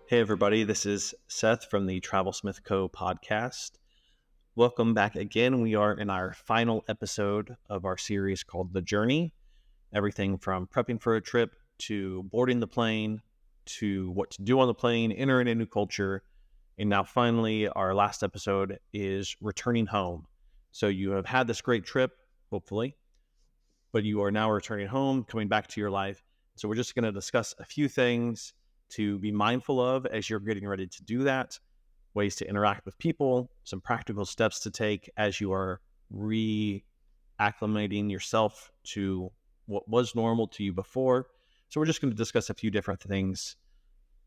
Hey, everybody, this is Seth from the Travel Smith Co. podcast. Welcome back again. We are in our final episode of our series called The Journey. Everything from prepping for a trip to boarding the plane to what to do on the plane, entering a new culture. And now finally, our last episode is returning home. So you have had this great trip, hopefully, but you are now returning home, coming back to your life. So we're just going to discuss a few things to be mindful of as you're getting ready to do that, ways to interact with people, some practical steps to take as you are reacclimating yourself to what was normal to you before. So we're just going to discuss a few different things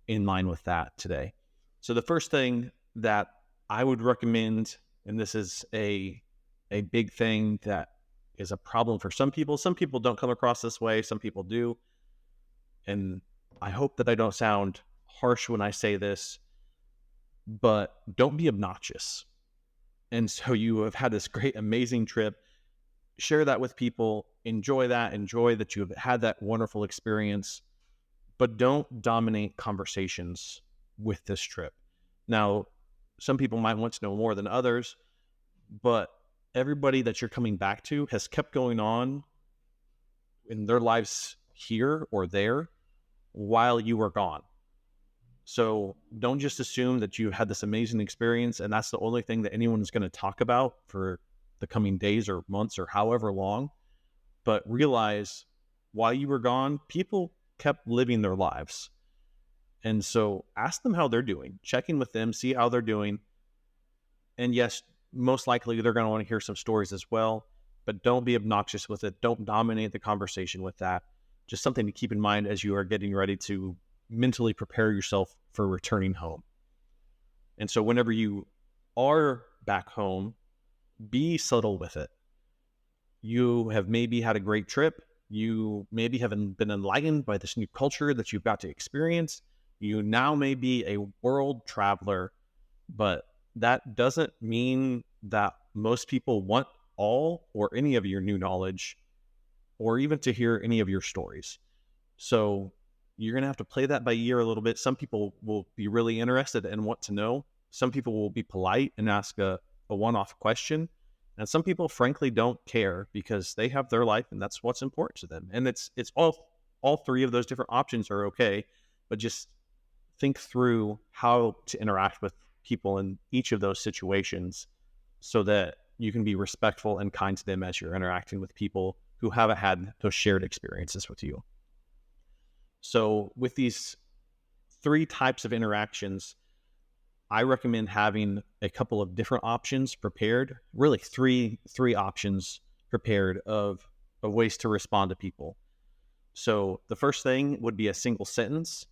in line with that today. So the first thing that I would recommend, and this is a big thing that is a problem for some people. Some people don't come across this way. Some people do. And I hope that I don't sound harsh when I say this, but don't be obnoxious. And so you have had this great, amazing trip. Share that with people. Enjoy that. Enjoy that you've had that wonderful experience, but don't dominate conversations with this trip. Now, some people might want to know more than others, but everybody that you're coming back to has kept going on in their lives here or there while you were gone. So don't just assume that you had this amazing experience and that's the only thing that anyone's going to talk about for the coming days or months or however long. But realize while you were gone, people kept living their lives. And so ask them how they're doing, check in with them, see how they're doing. And yes, most likely they're going to want to hear some stories as well, but don't be obnoxious with it. Don't dominate the conversation with that. Just something to keep in mind as you are getting ready to mentally prepare yourself for returning home. And so whenever you are back home, be subtle with it. You have maybe had a great trip. You maybe have been enlightened by this new culture that you've got to experience. You now may be a world traveler, but that doesn't mean that most people want all or any of your new knowledge or even to hear any of your stories. So you're going to have to play that by ear a little bit. Some people will be really interested and want to know. Some people will be polite and ask a one-off question. And some people, frankly, don't care because they have their life and that's what's important to them. And it's all three of those different options are okay, but just think through how to interact with people in each of those situations so that you can be respectful and kind to them as you're interacting with people who haven't had those shared experiences with you. So with these three types of interactions, I recommend having a couple of different options prepared, really three options prepared of ways to respond to people. So the first thing would be a single sentence.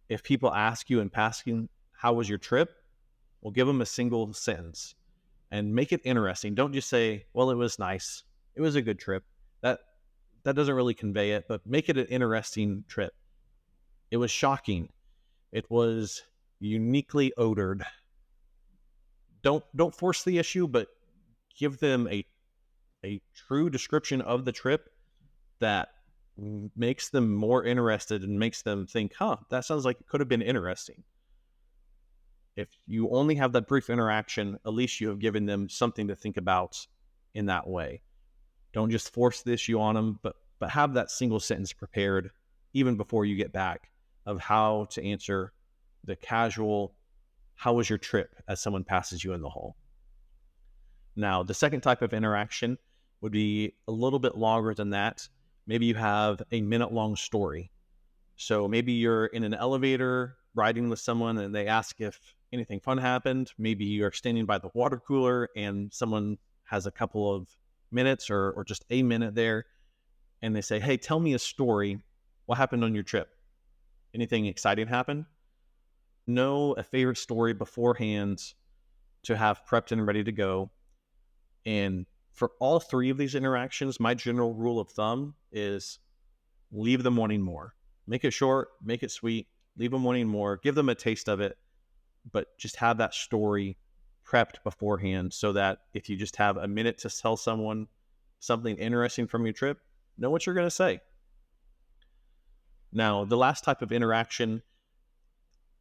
If people ask you in passing, how was your trip? Well, give them a single sentence and make it interesting. Don't just say, well, it was nice. It was a good trip. That doesn't really convey it, but make it an interesting trip. It was shocking. It was uniquely odored. Don't force the issue, but give them a true description of the trip that makes them more interested and makes them think, that sounds like it could have been interesting. If you only have that brief interaction, at least you have given them something to think about in that way. Don't just force the issue on them, but have that single sentence prepared even before you get back of how to answer the casual, how was your trip as someone passes you in the hall. Now, the second type of interaction would be a little bit longer than that. Maybe you have a minute-long story. So maybe you're in an elevator riding with someone and they ask if anything fun happened. Maybe you're standing by the water cooler and someone has a couple of minutes or just a minute there. And they say, hey, tell me a story. What happened on your trip? Anything exciting happen? Know a favorite story beforehand to have prepped and ready to go. And for all three of these interactions, my general rule of thumb is leave them wanting more. Make it short, make it sweet, leave them wanting more, give them a taste of it, but just have that story prepped beforehand so that if you just have a minute to tell someone something interesting from your trip, know what you're going to say. Now, the last type of interaction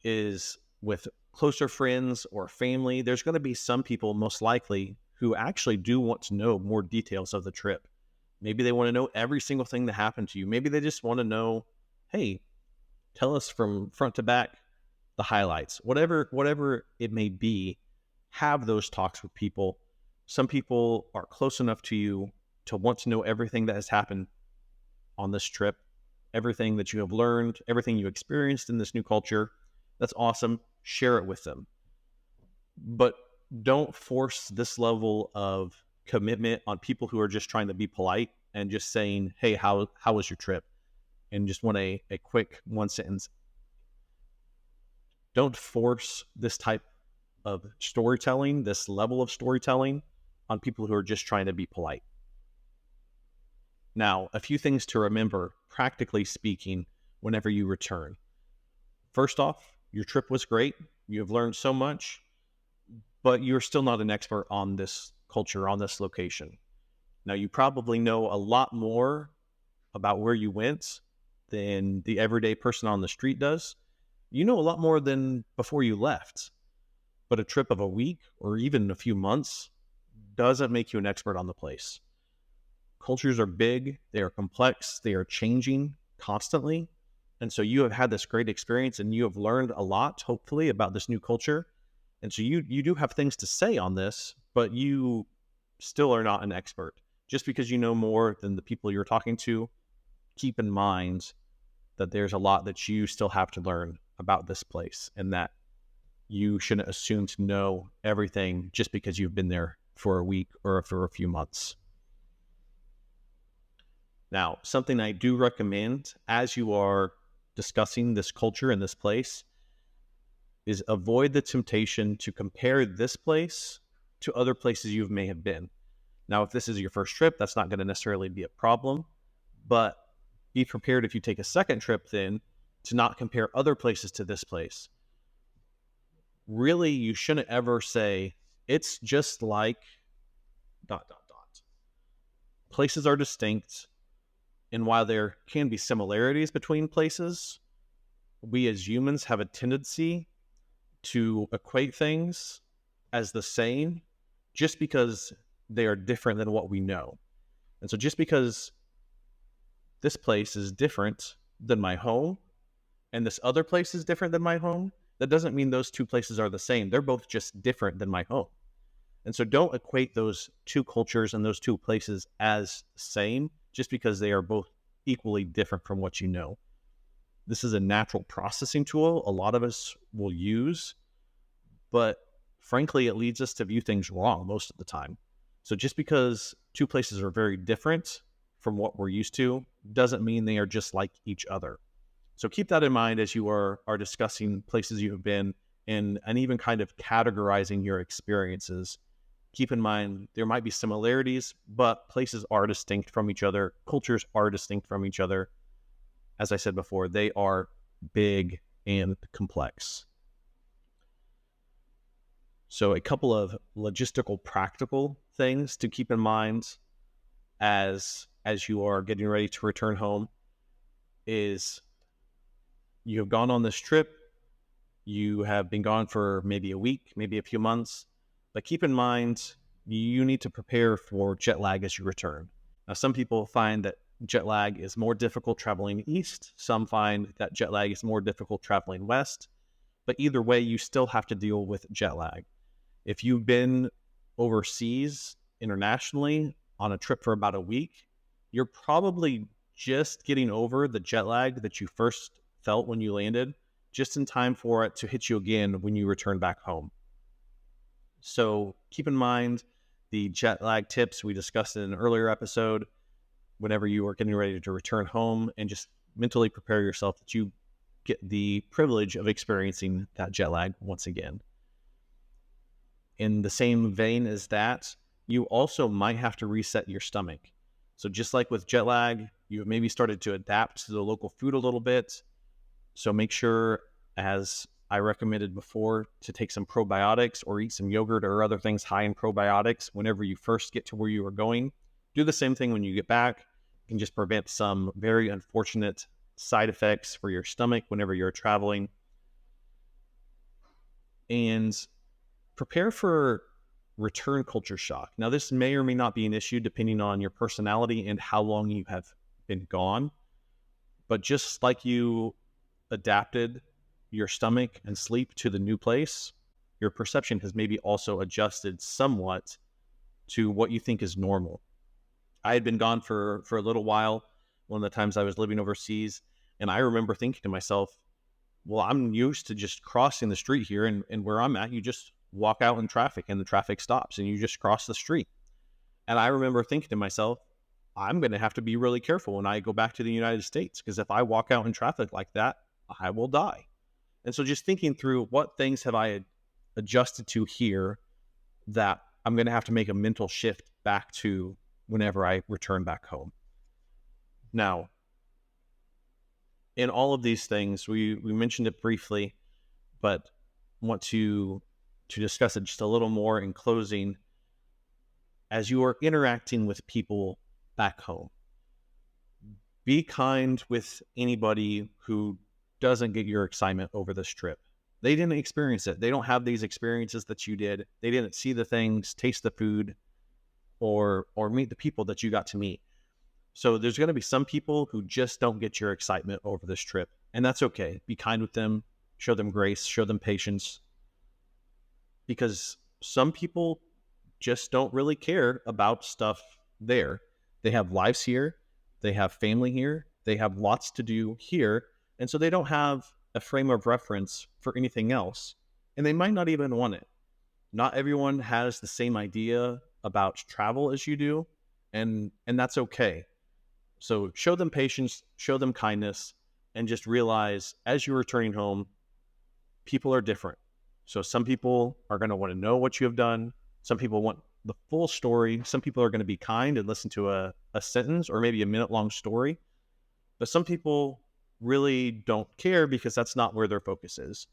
is with closer friends or family, there's going to be some people most likely who actually do want to know more details of the trip. Maybe they want to know every single thing that happened to you. Maybe they just want to know, hey, tell us from front to back the highlights. Whatever it may be, have those talks with people. Some people are close enough to you to want to know everything that has happened on this trip, everything that you have learned, everything you experienced in this new culture. That's awesome. Share it with them. But don't force this level of commitment on people who are just trying to be polite and just saying, hey, how was your trip? And just want a quick one sentence. Don't force this type of storytelling, this level of storytelling on people who are just trying to be polite. Now, a few things to remember, practically speaking, whenever you return. First off, your trip was great. You have learned so much, but you're still not an expert on this culture, on this location. Now, you probably know a lot more about where you went than the everyday person on the street does. You know a lot more than before you left. But a trip of a week or even a few months doesn't make you an expert on the place. Cultures are big, they are complex, they are changing constantly. And so you have had this great experience and you have learned a lot, hopefully, about this new culture. And so you do have things to say on this, but you still are not an expert. Just because you know more than the people you're talking to, keep in mind that there's a lot that you still have to learn about this place, and that you shouldn't assume to know everything just because you've been there for a week or for a few months. Now, something I do recommend as you are discussing this culture and this place is avoid the temptation to compare this place to other places you may have been. Now, if this is your first trip, that's not going to necessarily be a problem, but be prepared if you take a second trip then to not compare other places to this place. Really, you shouldn't ever say, it's just like ... Places are distinct, and while there can be similarities between places, we as humans have a tendency to equate things as the same just because they are different than what we know. And so just because this place is different than my home and this other place is different than my home, that doesn't mean those two places are the same. They're both just different than my home. And so don't equate those two cultures and those two places as the same just because they are both equally different from what you know. This is a natural processing tool a lot of us will use, but frankly, it leads us to view things wrong most of the time. So just because two places are very different from what we're used to doesn't mean they are just like each other. So keep that in mind as you are discussing places you have been and even kind of categorizing your experiences. Keep in mind, there might be similarities, but places are distinct from each other. Cultures are distinct from each other. As I said before, they are big and complex. So a couple of logistical, practical things to keep in mind as you are getting ready to return home is you have gone on this trip. You have been gone for maybe a week, maybe a few months. But keep in mind, you need to prepare for jet lag as you return. Now, some people find that jet lag is more difficult traveling east. Some find that jet lag is more difficult traveling west. But either way, you still have to deal with jet lag. If you've been overseas internationally on a trip for about a week, you're probably just getting over the jet lag that you first felt when you landed, just in time for it to hit you again when you return back home. So keep in mind the jet lag tips we discussed in an earlier episode whenever you are getting ready to return home, and just mentally prepare yourself that you get the privilege of experiencing that jet lag once again. In the same vein as that, you also might have to reset your stomach. So just like with jet lag, you have maybe started to adapt to the local food a little bit. So make sure, as I recommended before, to take some probiotics or eat some yogurt or other things high in probiotics whenever you first get to where you are going. Do the same thing when you get back. You can just prevent some very unfortunate side effects for your stomach whenever you're traveling. and prepare for return culture shock. Now, this may or may not be an issue depending on your personality and how long you have been gone. But just like you adapted your stomach and sleep to the new place, your perception has maybe also adjusted somewhat to what you think is normal. I had been gone for a little while, one of the times I was living overseas, and I remember thinking to myself, well, I'm used to just crossing the street here, and where I'm at, you just walk out in traffic and the traffic stops and you just cross the street. And I remember thinking to myself, I'm going to have to be really careful when I go back to the United States, because if I walk out in traffic like that, I will die. And so just thinking through what things have I adjusted to here that I'm going to have to make a mental shift back to whenever I return back home. Now, in all of these things, we mentioned it briefly, but want to discuss it just a little more in closing. As you are interacting with people back home, be kind with anybody who doesn't get your excitement over this trip. They didn't experience it. They don't have these experiences that you did. They didn't see the things, taste the food, or meet the people that you got to meet. So there's going to be some people who just don't get your excitement over this trip, and that's okay. Be kind with them, show them grace, show them patience, because some people just don't really care about stuff there. They have lives here, they have family here, they have lots to do here, and so they don't have a frame of reference for anything else, and they might not even want it. Not everyone has the same idea about travel as you do, and that's okay. So show them patience, show them kindness, and just realize as you're returning home, people are different. So some people are going to want to know what you have done. Some people want the full story. Some people are going to be kind and listen to a sentence or maybe a minute-long story. But some people really don't care because that's not where their focus is.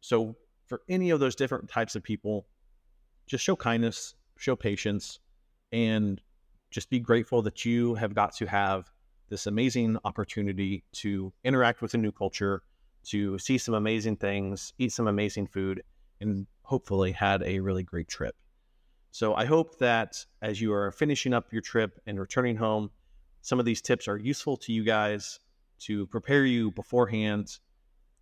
So for any of those different types of people, just show kindness, show patience, and just be grateful that you have got to have this amazing opportunity to interact with a new culture, to see some amazing things, eat some amazing food, and hopefully had a really great trip. So I hope that as you are finishing up your trip and returning home, some of these tips are useful to you guys to prepare you beforehand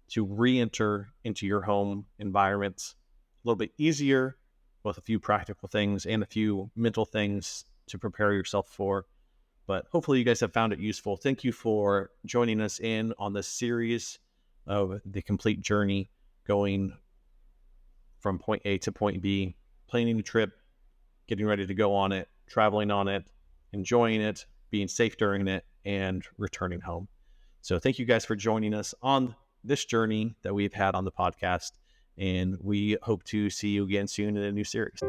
to re-enter into your home environment a little bit easier, with a few practical things and a few mental things to prepare yourself for. But hopefully you guys have found it useful. Thank you for joining us in on this series of the complete journey, going from point A to point B, planning a trip, getting ready to go on it, traveling on it, enjoying it, being safe during it, and returning home. So thank you guys for joining us on this journey that we've had on the podcast, and we hope to see you again soon in a new series.